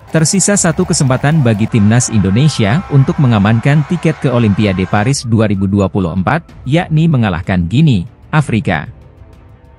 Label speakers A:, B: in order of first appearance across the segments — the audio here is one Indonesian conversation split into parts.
A: Tersisa satu kesempatan bagi timnas Indonesia untuk mengamankan tiket ke Olimpiade Paris 2024, yakni mengalahkan Gini, Afrika.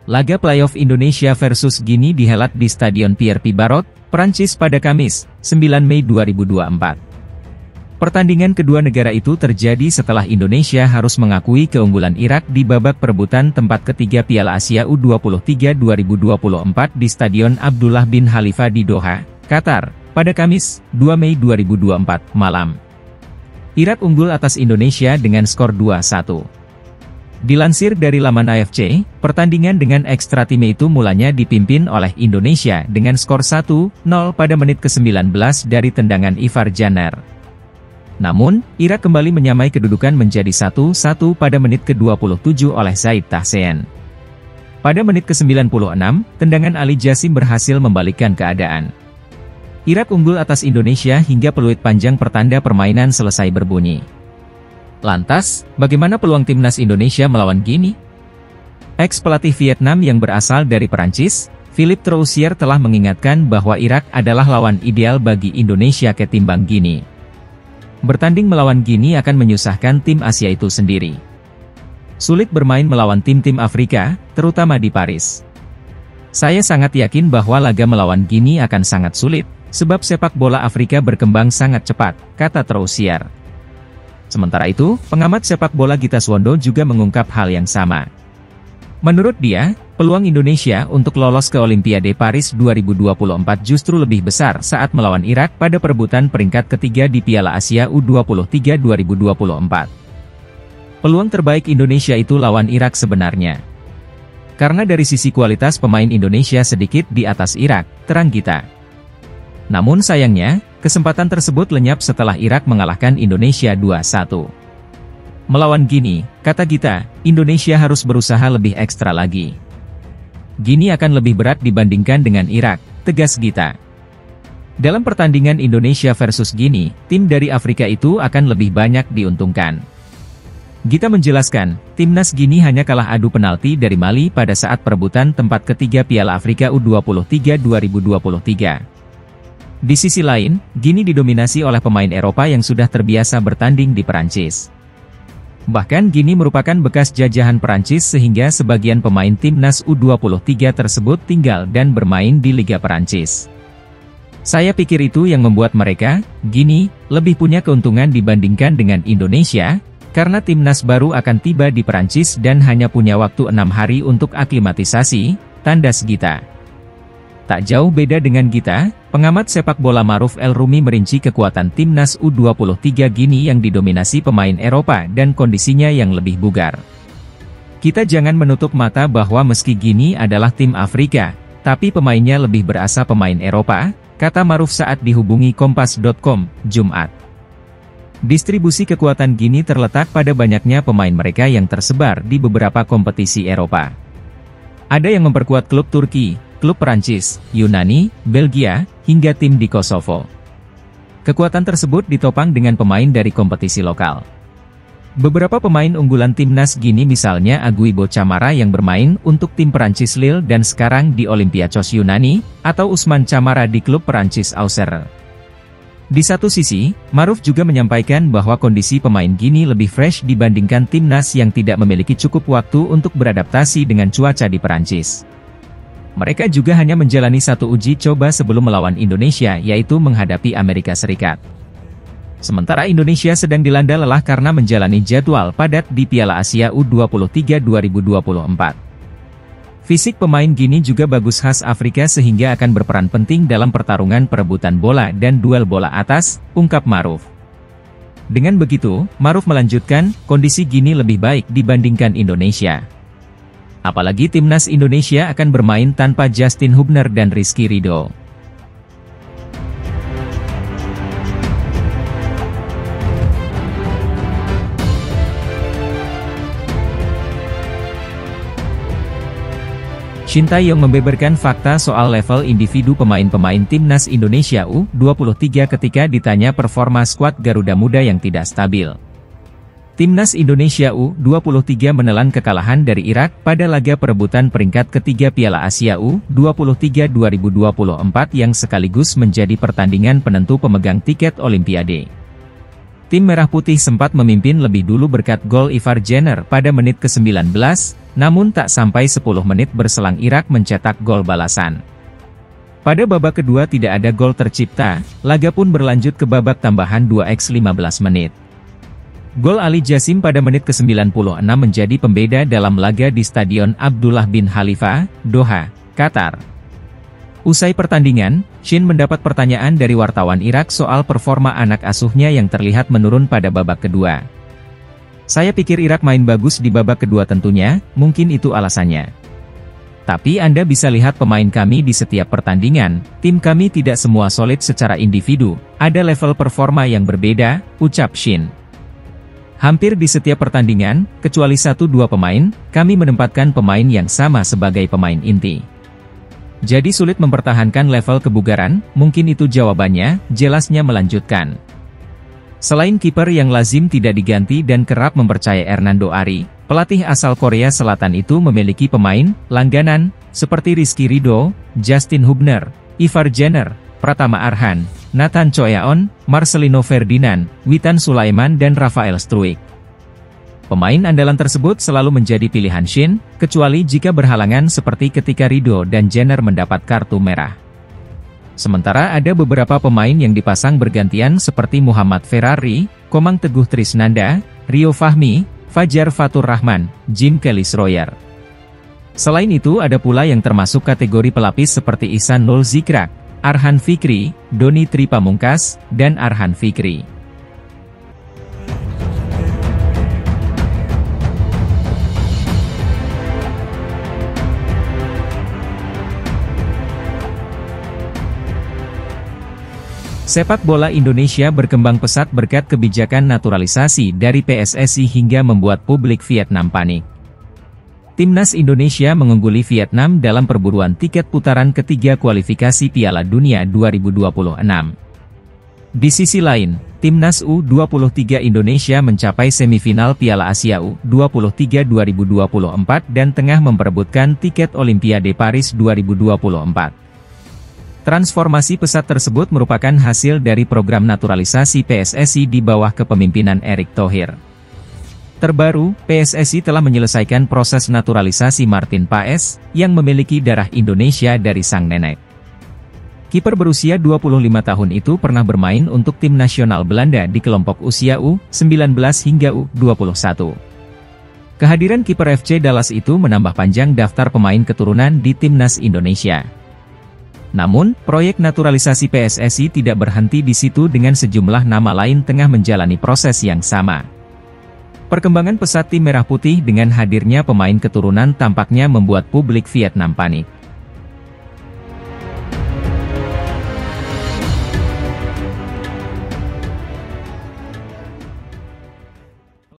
A: Laga playoff Indonesia versus Gini dihelat di Stadion Pierre Pibarot, Prancis pada Kamis, 9 Mei 2024. Pertandingan kedua negara itu terjadi setelah Indonesia harus mengakui keunggulan Irak di babak perebutan tempat ketiga Piala Asia U23 2024 di Stadion Abdullah bin Khalifa di Doha, Qatar, pada Kamis, 2 Mei 2024, malam. Irak unggul atas Indonesia dengan skor 2-1. Dilansir dari laman AFC, pertandingan dengan ekstra time itu mulanya dipimpin oleh Indonesia dengan skor 1-0 pada menit ke-19 dari tendangan Ivar Janer. Namun, Irak kembali menyamai kedudukan menjadi 1-1 pada menit ke-27 oleh Zaid Tahsen. Pada menit ke-96, tendangan Ali Jassim berhasil membalikkan keadaan. Irak unggul atas Indonesia hingga peluit panjang pertanda permainan selesai berbunyi. Lantas, bagaimana peluang timnas Indonesia melawan Gini? Ex-pelatih Vietnam yang berasal dari Perancis, Philippe Troussier telah mengingatkan bahwa Irak adalah lawan ideal bagi Indonesia ketimbang Gini. Bertanding melawan Gini akan menyusahkan tim Asia itu sendiri. Sulit bermain melawan tim-tim Afrika, terutama di Paris. Saya sangat yakin bahwa laga melawan Gini akan sangat sulit, sebab sepak bola Afrika berkembang sangat cepat, kata Troussier. Sementara itu, pengamat sepak bola Gita Suwondo juga mengungkap hal yang sama. Menurut dia, peluang Indonesia untuk lolos ke Olimpiade Paris 2024 justru lebih besar saat melawan Irak pada perebutan peringkat ketiga di Piala Asia U23 2024. Peluang terbaik Indonesia itu lawan Irak sebenarnya. Karena dari sisi kualitas pemain Indonesia sedikit di atas Irak, terang Gita. Namun sayangnya, kesempatan tersebut lenyap setelah Irak mengalahkan Indonesia 2-1. Melawan Gini, kata Gita, Indonesia harus berusaha lebih ekstra lagi. Gini akan lebih berat dibandingkan dengan Irak, tegas Gita. Dalam pertandingan Indonesia versus Gini, tim dari Afrika itu akan lebih banyak diuntungkan. Gita menjelaskan, timnas Gini hanya kalah adu penalti dari Mali pada saat perebutan tempat ketiga Piala Afrika U23 2023. Di sisi lain, Gini didominasi oleh pemain Eropa yang sudah terbiasa bertanding di Perancis. Bahkan Gini merupakan bekas jajahan Perancis sehingga sebagian pemain timnas U23 tersebut tinggal dan bermain di Liga Perancis. Saya pikir itu yang membuat mereka, Gini, lebih punya keuntungan dibandingkan dengan Indonesia, karena timnas baru akan tiba di Perancis dan hanya punya waktu 6 hari untuk aklimatisasi, tandas Gita. Tak jauh beda dengan Gita, pengamat sepak bola Maruf El Rumi merinci kekuatan timnas U23 Gini yang didominasi pemain Eropa dan kondisinya yang lebih bugar. Kita jangan menutup mata bahwa meski Gini adalah tim Afrika, tapi pemainnya lebih berasa pemain Eropa, kata Maruf saat dihubungi Kompas.com, Jumat. Distribusi kekuatan Gini terletak pada banyaknya pemain mereka yang tersebar di beberapa kompetisi Eropa. Ada yang memperkuat klub Turki, klub Perancis, Yunani, Belgia, hingga tim di Kosovo. Kekuatan tersebut ditopang dengan pemain dari kompetisi lokal. Beberapa pemain unggulan timnas Gini misalnya Aguibo Camara yang bermain untuk tim Perancis Lille dan sekarang di Olympiakos Yunani, atau Usman Camara di klub Perancis Auxerre. Di satu sisi, Maruf juga menyampaikan bahwa kondisi pemain Gini lebih fresh dibandingkan timnas yang tidak memiliki cukup waktu untuk beradaptasi dengan cuaca di Perancis. Mereka juga hanya menjalani satu uji coba sebelum melawan Indonesia yaitu menghadapi Amerika Serikat. Sementara Indonesia sedang dilanda lelah karena menjalani jadwal padat di Piala Asia U23 2024. Fisik pemain Gini juga bagus khas Afrika sehingga akan berperan penting dalam pertarungan perebutan bola dan duel bola atas, ungkap Maruf. Dengan begitu, Maruf melanjutkan, kondisi Gini lebih baik dibandingkan Indonesia. Apalagi timnas Indonesia akan bermain tanpa Justin Hubner dan Rizky Ridho. Shin Tae-yong membeberkan fakta soal level individu pemain-pemain Timnas Indonesia U23 ketika ditanya performa skuad Garuda Muda yang tidak stabil. Timnas Indonesia U23 menelan kekalahan dari Irak pada laga perebutan peringkat ketiga Piala Asia U23 2024 yang sekaligus menjadi pertandingan penentu pemegang tiket Olimpiade. Tim Merah Putih sempat memimpin lebih dulu berkat gol Ivar Jenner pada menit ke-19, namun tak sampai 10 menit berselang Irak mencetak gol balasan. Pada babak kedua tidak ada gol tercipta, laga pun berlanjut ke babak tambahan 2x15 menit. Gol Ali Jassim pada menit ke-96 menjadi pembeda dalam laga di Stadion Abdullah bin Khalifa, Doha, Qatar. Usai pertandingan, Shin mendapat pertanyaan dari wartawan Irak soal performa anak asuhnya yang terlihat menurun pada babak kedua. Saya pikir Irak main bagus di babak kedua tentunya, mungkin itu alasannya. Tapi Anda bisa lihat pemain kami di setiap pertandingan, tim kami tidak semua solid secara individu, ada level performa yang berbeda, ucap Shin. Hampir di setiap pertandingan, kecuali 1-2 pemain, kami menempatkan pemain yang sama sebagai pemain inti. Jadi sulit mempertahankan level kebugaran, mungkin itu jawabannya, jelasnya melanjutkan. Selain kiper yang lazim tidak diganti dan kerap mempercayai Hernando Ari, pelatih asal Korea Selatan itu memiliki pemain langganan seperti Rizky Ridho, Justin Hubner, Ivar Jenner, Pratama Arhan, Nathan Choeaon, Marcelino Ferdinand, Witan Sulaiman dan Rafael Struijk. Pemain andalan tersebut selalu menjadi pilihan Shin, kecuali jika berhalangan seperti ketika Ridho dan Jenner mendapat kartu merah. Sementara ada beberapa pemain yang dipasang bergantian seperti Muhammad Ferrari, Komang Teguh Trisnanda, Rio Fahmi, Fajar Fatur Rahman, Jim Kelly-Schroyer. Selain itu ada pula yang termasuk kategori pelapis seperti Ihsan Nul Zikrak, Arhan Fikri, Doni Tripamungkas, dan Arhan Fikri. Sepak bola Indonesia berkembang pesat berkat kebijakan naturalisasi dari PSSI hingga membuat publik Vietnam panik. Timnas Indonesia mengungguli Vietnam dalam perburuan tiket putaran ketiga kualifikasi Piala Dunia 2026. Di sisi lain, Timnas U23 Indonesia mencapai semifinal Piala Asia U23 2024 dan tengah memperebutkan tiket Olimpiade Paris 2024. Transformasi pesat tersebut merupakan hasil dari program naturalisasi PSSI di bawah kepemimpinan Erick Thohir. Terbaru, PSSI telah menyelesaikan proses naturalisasi Martin Paes, yang memiliki darah Indonesia dari sang nenek. Kiper berusia 25 tahun itu pernah bermain untuk tim nasional Belanda di kelompok usia U19 hingga U21. Kehadiran kiper FC Dallas itu menambah panjang daftar pemain keturunan di Timnas Indonesia. Namun, proyek naturalisasi PSSI tidak berhenti di situ dengan sejumlah nama lain tengah menjalani proses yang sama. Perkembangan pesat tim Merah Putih dengan hadirnya pemain keturunan tampaknya membuat publik Vietnam panik.